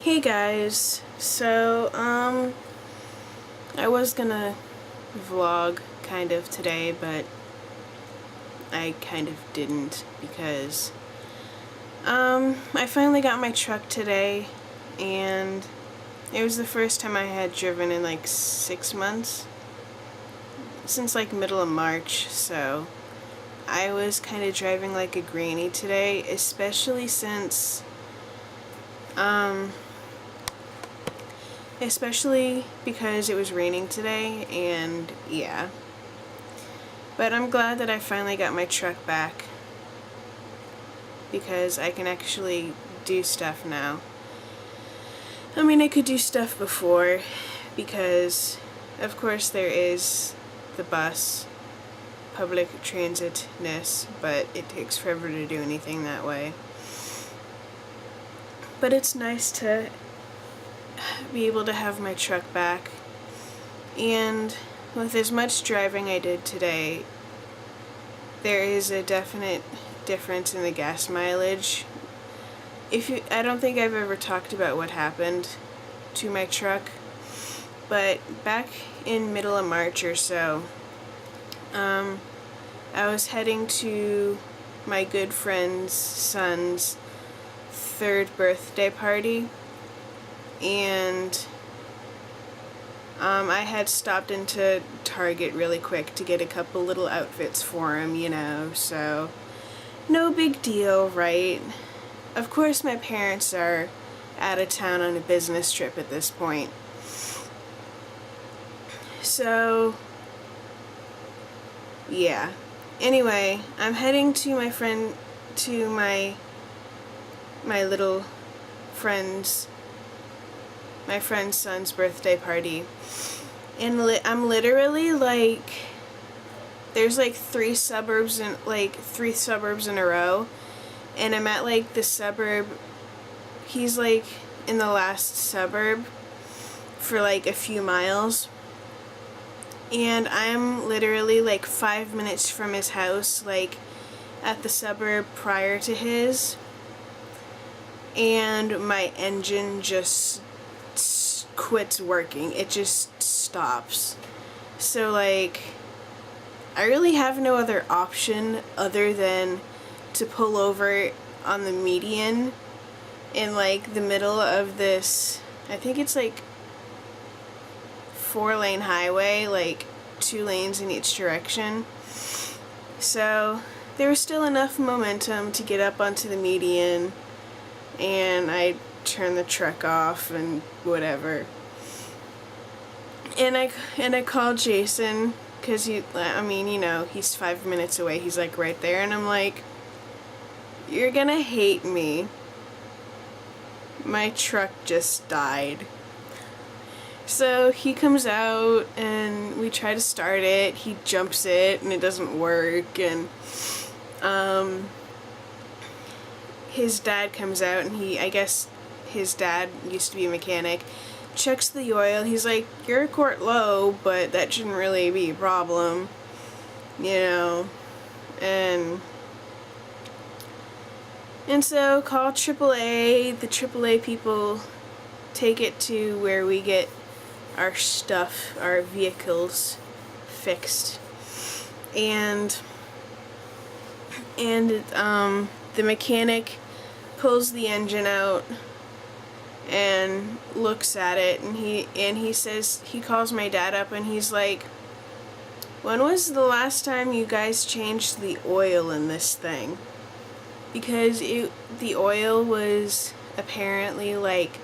Hey guys, so I was gonna vlog kind of today, but I kind of didn't because I finally got my truck today, and it was the first time I had driven in like 6 months, since like middle of March, so I was kind of driving like a granny today, especially since especially because it was raining today, and yeah. But I'm glad that I finally got my truck back because I can actually do stuff now. I mean, I could do stuff before because, of course, there is the bus, public transit-ness, but it takes forever to do anything that way. But it's nice to be able to have my truck back, and with as much driving I did today, there is a definite difference in the gas mileage. I don't think I've ever talked about what happened to my truck, but back in middle of March or so, I was heading to my good friend's son's 3rd birthday party, and I had stopped into Target really quick to get a couple little outfits for him, you know, so no big deal, right? Of course my parents are out of town on a business trip at this point. So, yeah. Anyway, I'm heading to my friend, to my little friend's my friend's son's birthday party, and I'm literally like, there's like 3 suburbs in a row, and I'm at like the suburb, he's like in the last suburb for like a few miles, and I'm literally like 5 minutes from his house, like at the suburb prior to his, and my engine just quits working. It just stops. So like, I really have no other option other than to pull over on the median in like the middle of this, I think it's like 4-lane highway, like 2 lanes in each direction. So there was still enough momentum to get up onto the median, and I turned the truck off and whatever. And I called Jason, because I mean, you know, he's 5 minutes away, he's like right there, and I'm like, you're gonna hate me. My truck just died. So he comes out and we try to start it, he jumps it and it doesn't work, and his dad comes out, and I guess his dad used to be a mechanic, checks the oil, he's like, you're a quart low, but that shouldn't really be a problem, you know, and so call AAA, the AAA people take it to where we get our stuff, our vehicles fixed, and the mechanic pulls the engine out and looks at it, and he says, he calls my dad up and he's like, when was the last time you guys changed the oil in this thing? Because the oil was apparently like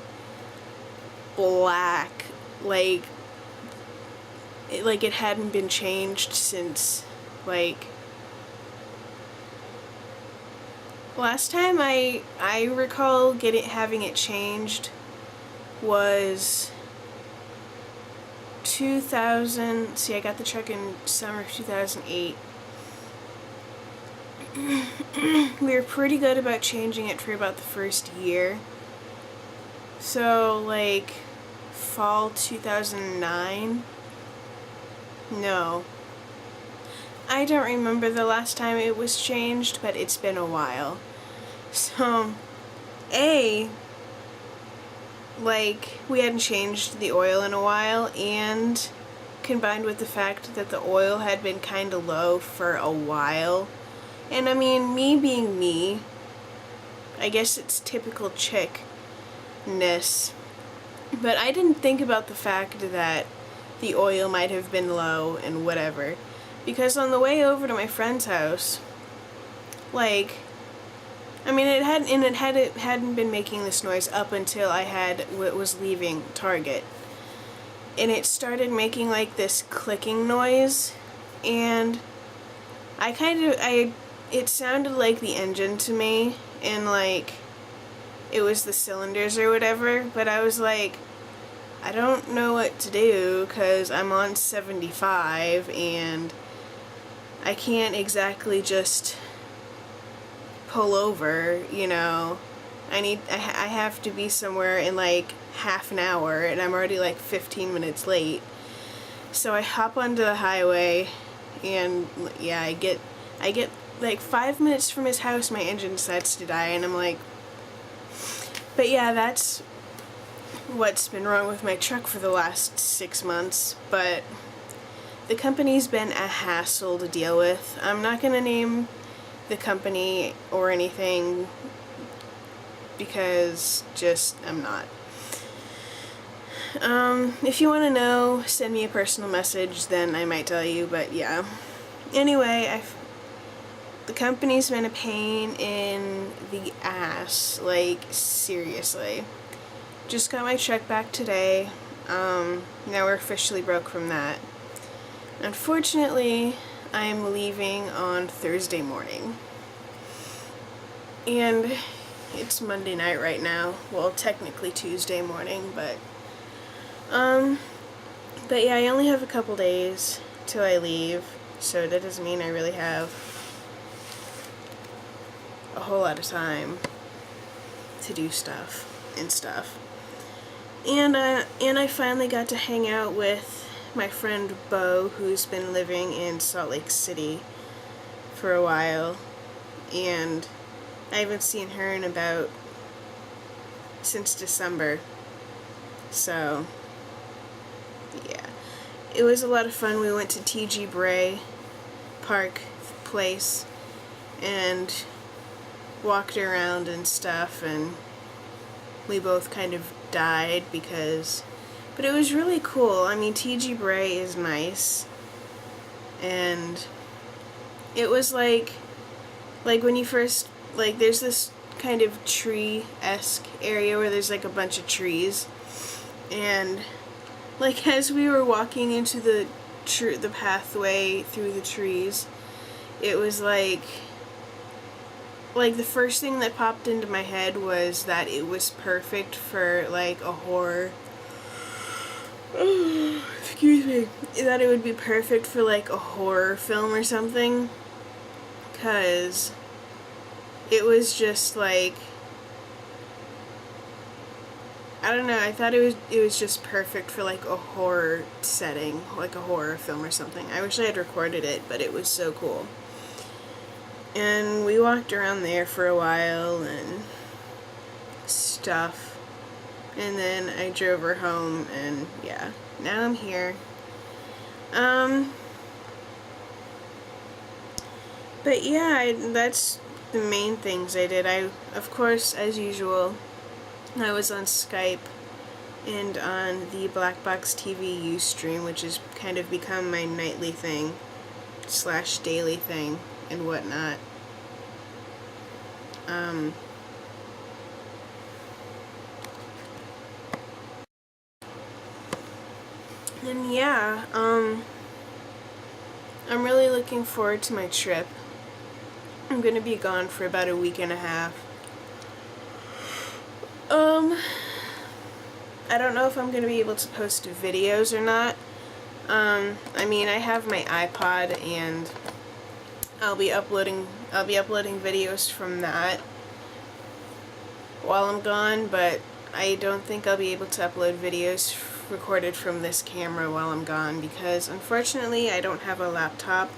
black, like it hadn't been changed since, like, last time I recall having it changed was 2000. See, I got the truck in summer of 2008. We were pretty good about changing it for about the first year. So like fall 2009. No, I don't remember the last time it was changed, but it's been a while. So, like, we hadn't changed the oil in a while, and combined with the fact that the oil had been kind of low for a while. And I mean, me being me, I guess it's typical chickness, but I didn't think about the fact that the oil might have been low and whatever, because on the way over to my friend's house, like, I mean, it hadn't been making this noise up until I was leaving Target, and it started making like this clicking noise, and it sounded like the engine to me, and like it was the cylinders or whatever, but I was like, I don't know what to do because I'm on 75 and I can't exactly just pull over, you know. I have to be somewhere in like half an hour and I'm already like 15 minutes late. So I hop onto the highway and yeah, I get like 5 minutes from his house, my engine decides to die, and I'm like, but yeah, that's what's been wrong with my truck for the last 6 months. But the company's been a hassle to deal with. I'm not gonna name the company or anything because I'm not. If you want to know, send me a personal message, then I might tell you, but yeah. Anyway, the company's been a pain in the ass, like, seriously. Just got my check back today. Now we're officially broke from that. Unfortunately, I'm leaving on Thursday morning. And it's Monday night right now. Well, technically Tuesday morning, but yeah, I only have a couple days till I leave, so that doesn't mean I really have a whole lot of time to do stuff. And I finally got to hang out with my friend Bo, who's been living in Salt Lake City for a while, and I haven't seen her since December. So yeah, it was a lot of fun. We went to T.G. Bray Park place and walked around and stuff, and we both kind of died but it was really cool. I mean, T.G. Bray is nice, and it was like when you first, like, there's this kind of tree-esque area where there's like a bunch of trees, and like as we were walking into the pathway through the trees, it was like the first thing that popped into my head was that it was perfect for like a horror excuse me, that it would be perfect for like a horror film or something, because it was just like, I don't know, I thought it was just perfect for like a horror setting, like a horror film or something. I wish I had recorded it, but it was so cool. And we walked around there for a while and stuff, and then I drove her home, and yeah, now I'm here. But yeah, that's the main things I did. Of course, as usual, I was on Skype and on the Black Box TV Ustream, which has kind of become my nightly thing / daily thing and whatnot. And yeah, I'm really looking forward to my trip. I'm gonna be gone for about a week and a half. I don't know if I'm gonna be able to post videos or not. I mean, I have my iPod, and I'll be uploading videos from that while I'm gone, but I don't think I'll be able to upload videos recorded from this camera while I'm gone, because unfortunately I don't have a laptop,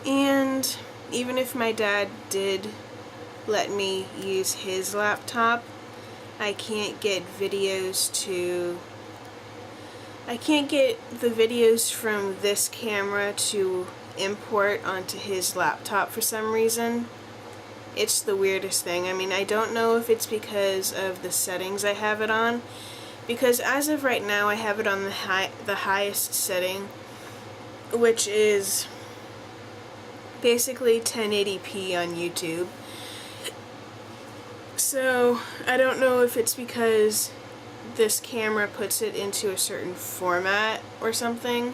and even if my dad did let me use his laptop, I can't get the videos from this camera to import onto his laptop for some reason. It's the weirdest thing. I mean, I don't know if it's because of the settings I have it on, because as of right now I have it on the highest setting, which is basically 1080p on YouTube. So I don't know if it's because this camera puts it into a certain format or something.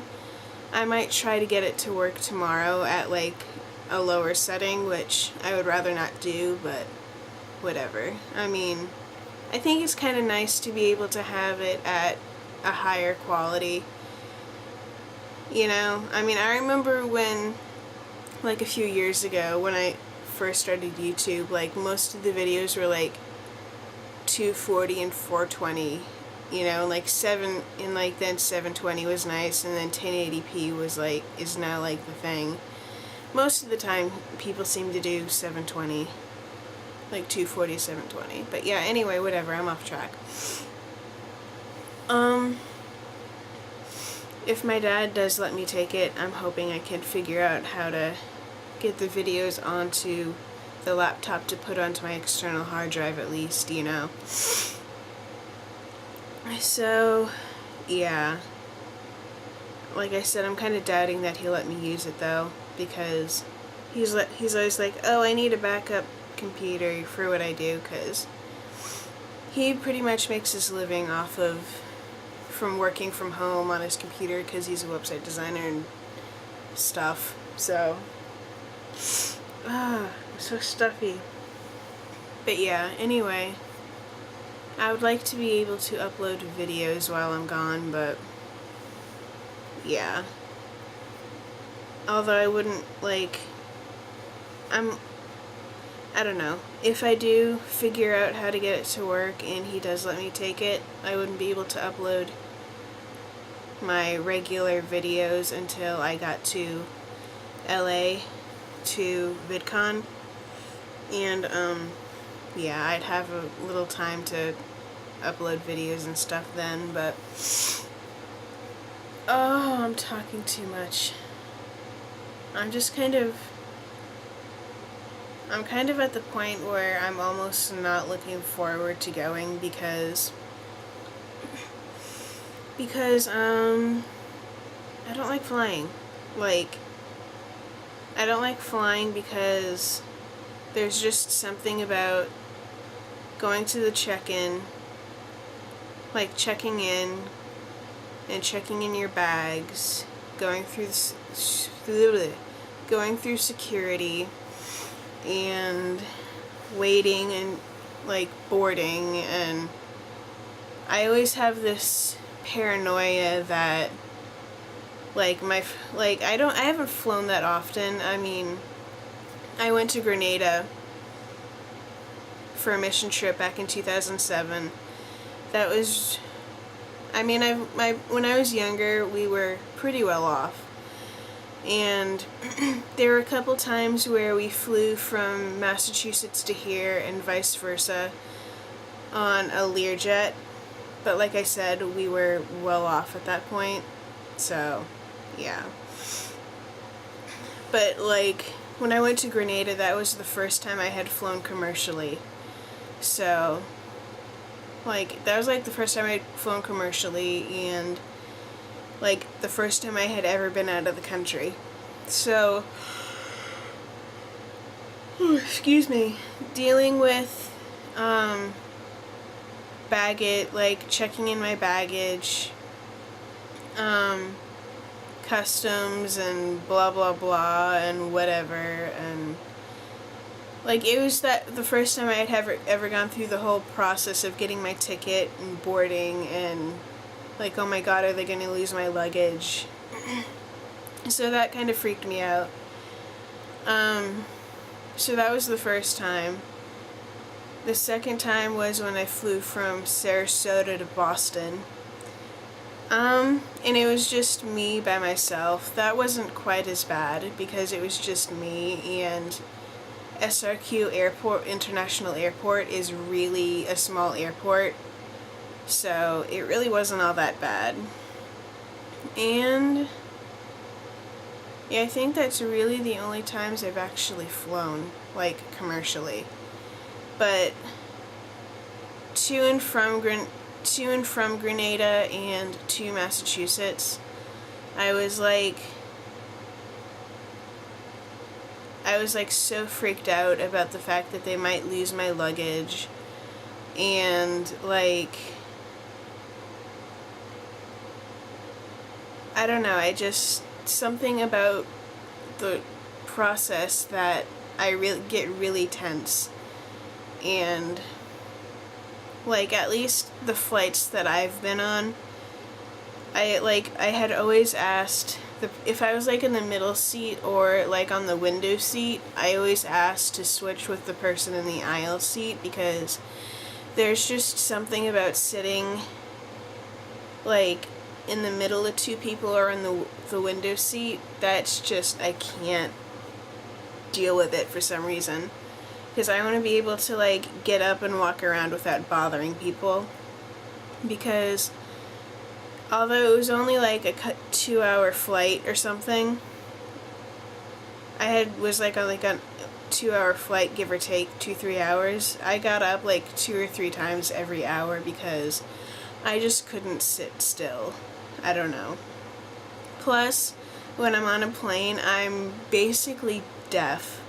I might try to get it to work tomorrow at like a lower setting, which I would rather not do, but whatever. I mean, I think it's kind of nice to be able to have it at a higher quality. You know, I mean, I remember when, like a few years ago, when I first started YouTube, like most of the videos were like 240 and 420, you know, like then 720 was nice, and then 1080p was like, is now like the thing. Most of the time people seem to do 720, like 240, 720, but yeah, anyway, whatever, I'm off track. If my dad does let me take it, I'm hoping I can figure out how to get the videos onto the laptop to put onto my external hard drive at least, you know. So, yeah. Like I said, I'm kind of doubting that he'll let me use it though, because he's always like, oh, I need a backup computer for what I do, because he pretty much makes his living off of from working from home on his computer, because he's a website designer and stuff. So I'm so stuffy. But yeah, anyway, I would like to be able to upload videos while I'm gone, but yeah. Although I wouldn't, like, I don't know. If I do figure out how to get it to work and he does let me take it, I wouldn't be able to upload my regular videos until I got to LA to VidCon. And, yeah, I'd have a little time to upload videos and stuff then, but oh, I'm talking too much. I'm kind of at the point where I'm almost not looking forward to going because I don't like flying. Like, I don't like flying because there's just something about going to the check-in, like checking in and checking in your bags, going through security and waiting and like boarding, and I always have this paranoia that I haven't flown that often. I mean, I went to Grenada for a mission trip back in 2007. That was, I mean, when I was younger, we were pretty well off. And there were a couple times where we flew from Massachusetts to here and vice versa on a Learjet. But like I said, we were well off at that point. So, yeah. But like, when I went to Grenada, that was the first time I had flown commercially. So, like, that was like the first time I'd flown commercially, and like the first time I had ever been out of the country. So, excuse me, dealing with baggage, like checking in my baggage, customs and blah blah blah and whatever, and like it was the first time I had ever gone through the whole process of getting my ticket and boarding, and like, oh my god, are they gonna lose my luggage? So that kind of freaked me out. So that was the first time. The second time was when I flew from Sarasota to Boston. And it was just me by myself. That wasn't quite as bad because it was just me, and SRQ Airport, International Airport, is really a small airport, so it really wasn't all that bad. And yeah, I think that's really the only times I've actually flown, like, commercially. But to and from Grenada and to Massachusetts, I was like so freaked out about the fact that they might lose my luggage, and like, I don't know, something about the process that I get really tense. And like, at least the flights that I've been on, I had always asked, if I was like in the middle seat or like on the window seat, I always asked to switch with the person in the aisle seat, because there's just something about sitting like in the middle of two people or in the window seat that's just, I can't deal with it for some reason. Because I want to be able to like get up and walk around without bothering people. Because although it was only like a 2-hour flight or something, was like on a 2-hour flight, give or take 2-3 hours. I got up like 2 or 3 times every hour because I just couldn't sit still. I don't know. Plus, when I'm on a plane, I'm basically deaf,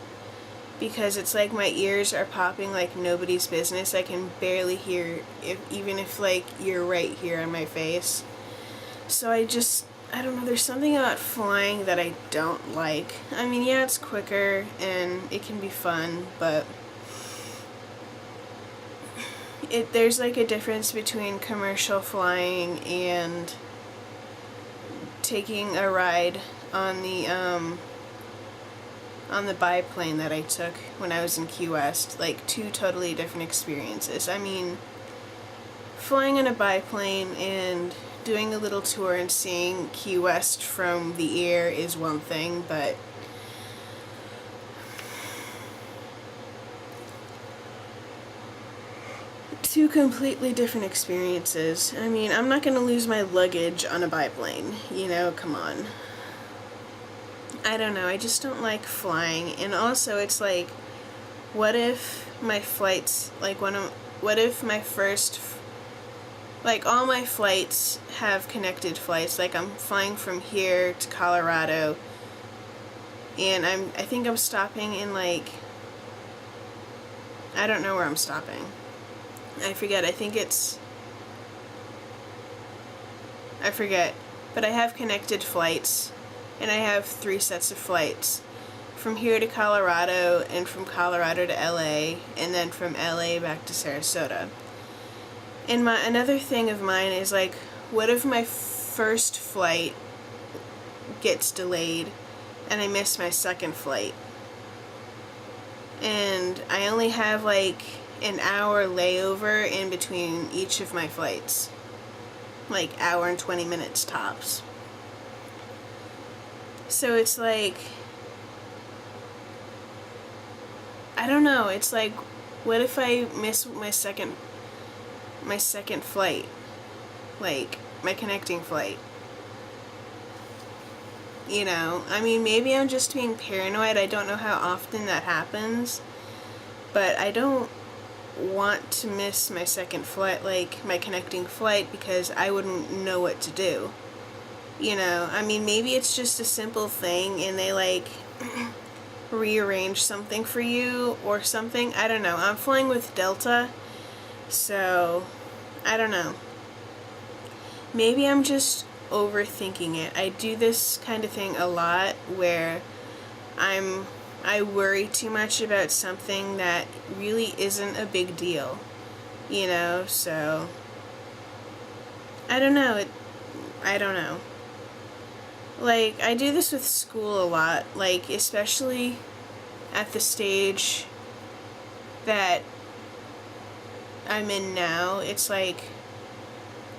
because it's like my ears are popping like nobody's business. I can barely hear, even if like you're right here on my face. So I don't know, there's something about flying that I don't like. I mean, yeah, it's quicker and it can be fun, but there's like a difference between commercial flying and taking a ride on the biplane that I took when I was in Key West. Like, 2 totally different experiences. I mean, flying on a biplane and doing a little tour and seeing Key West from the air is one thing, but 2 completely different experiences. I mean, I'm not gonna lose my luggage on a biplane, you know, come on. I don't know, I just don't like flying. And also, it's like, what if my flights, like what if my first, like, all my flights have connected flights, like I'm flying from here to Colorado, and I think I'm stopping in, like, I don't know where I'm stopping. I forget, I forget, but I have connected flights, and I have 3 sets of flights. From here to Colorado, and from Colorado to LA, and then from LA back to Sarasota. And another thing of mine is, like, what if my first flight gets delayed and I miss my second flight? And I only have like an hour layover in between each of my flights. Like, hour and 20 minutes tops. So it's like, I don't know, it's like, what if I miss my second flight? Like, my connecting flight. You know, I mean, maybe I'm just being paranoid. I don't know how often that happens, but I don't want to miss my second flight, like my connecting flight, because I wouldn't know what to do. You know, I mean, maybe it's just a simple thing and they like rearrange something for you or something. I don't know. I'm flying with Delta, so I don't know. Maybe I'm just overthinking it. I do this kind of thing a lot where I worry too much about something that really isn't a big deal, you know, so I don't know. I don't know. Like, I do this with school a lot, like, especially at the stage that I'm in now. It's like,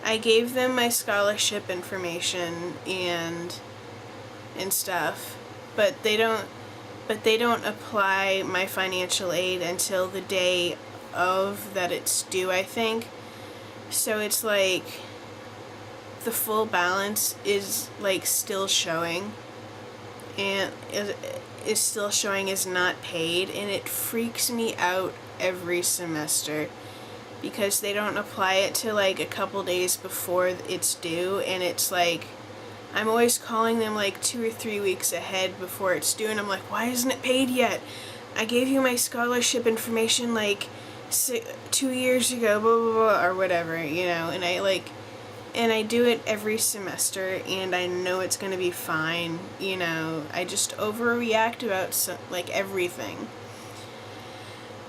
I gave them my scholarship information and stuff, but they don't, but they don't apply my financial aid until the day of that it's due, I think. So it's like the full balance is like still showing, and is still showing as not paid, and it freaks me out every semester because they don't apply it to like a couple days before it's due, and it's like I'm always calling them like 2 or 3 weeks ahead before it's due, and I'm like, why isn't it paid yet? I gave you my scholarship information like 2 years ago, blah blah blah, or whatever, and I do it every semester, and I know it's gonna be fine, I just overreact about like everything.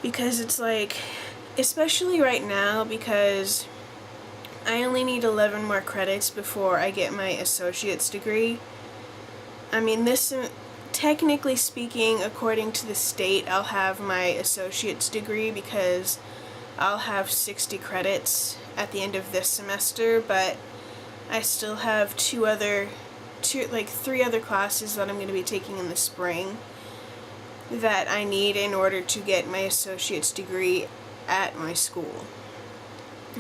Because it's like, especially right now, because I only need 11 more credits before I get my associate's degree. I mean, technically speaking, according to the state, I'll have my associate's degree because I'll have 60 credits at the end of this semester, but I still have three other classes that I'm going to be taking in the spring that I need in order to get my associate's degree at my school.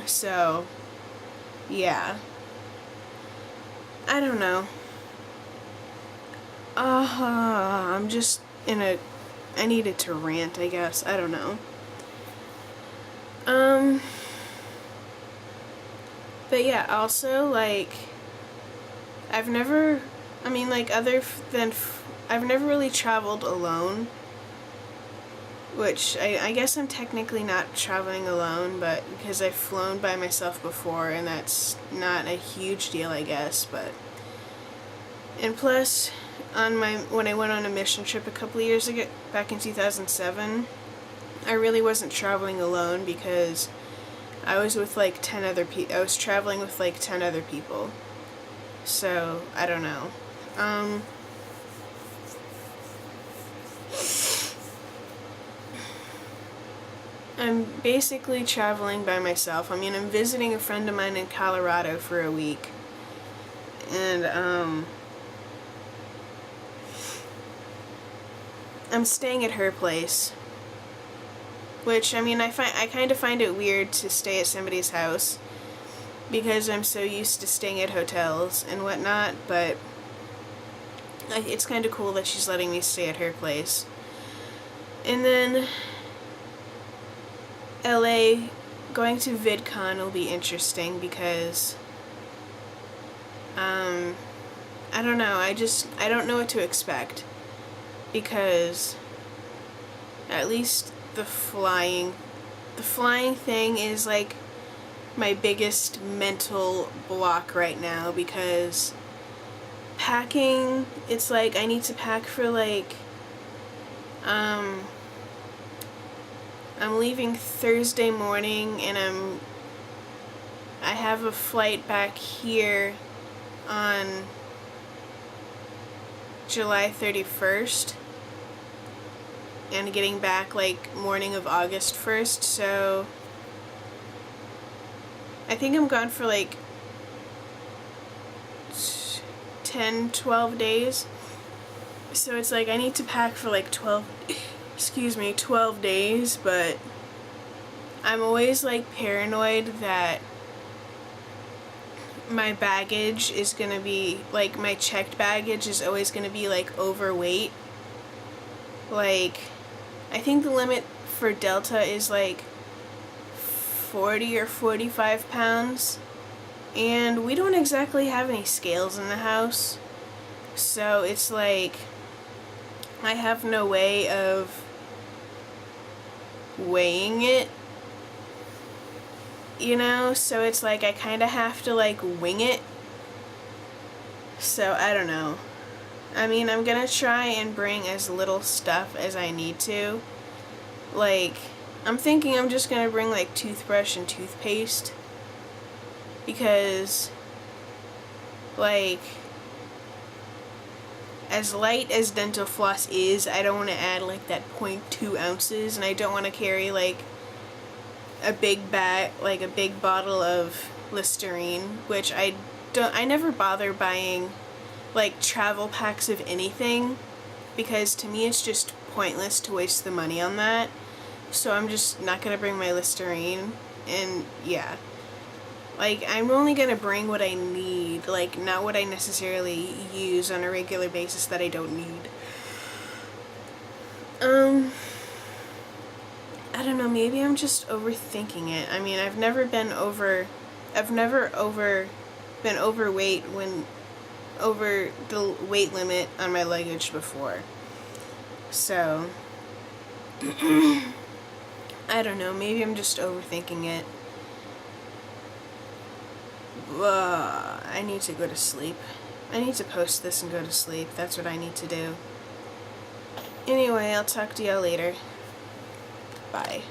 So, yeah. I don't know. I'm just I needed to rant, I guess. I don't know. But yeah, also, like, I've never really traveled alone, which I guess I'm technically not traveling alone, but because I've flown by myself before, and that's not a huge deal, I guess, and plus, when I went on a mission trip a couple of years ago, back in 2007, I really wasn't traveling alone because I was with like 10 other people. I was traveling with like 10 other people. So, I don't know. I'm basically traveling by myself. I mean, I'm visiting a friend of mine in Colorado for a week. And, I'm staying at her place. Which, I mean, I kind of find it weird to stay at somebody's house because I'm so used to staying at hotels and whatnot, but it's kind of cool that she's letting me stay at her place. And then LA, going to VidCon will be interesting because I don't know, I don't know what to expect, because at least the flying thing is like my biggest mental block right now, because packing, it's like I need to pack for like I'm leaving Thursday morning, and I have a flight back here on July 31st. And getting back like morning of August 1st, so I think I'm gone for like 10-12 days. So it's like I need to pack for like 12 days, but I'm always like paranoid that my baggage is gonna be like, my checked baggage is always gonna be like overweight. Like, I think the limit for Delta is like 40 or 45 pounds, and we don't exactly have any scales in the house, so it's like I have no way of weighing it, so it's like I kind of have to like wing it. So I don't know. I mean, I'm gonna try and bring as little stuff as I need to. Like, I'm thinking I'm just gonna bring like toothbrush and toothpaste, because like, as light as dental floss is, I don't want to add like that 0.2 ounces, and I don't want to carry like a big bottle of Listerine, which I never bother buying like travel packs of anything, because to me it's just pointless to waste the money on that. So I'm just not gonna bring my Listerine, and yeah. Like, I'm only gonna bring what I need, like, not what I necessarily use on a regular basis that I don't need. I don't know, maybe I'm just overthinking it. I mean, I've never been overweight when over the weight limit on my luggage before. So, I don't know, maybe I'm just overthinking it. I need to go to sleep. I need to post this and go to sleep. That's what I need to do. Anyway, I'll talk to y'all later. Bye.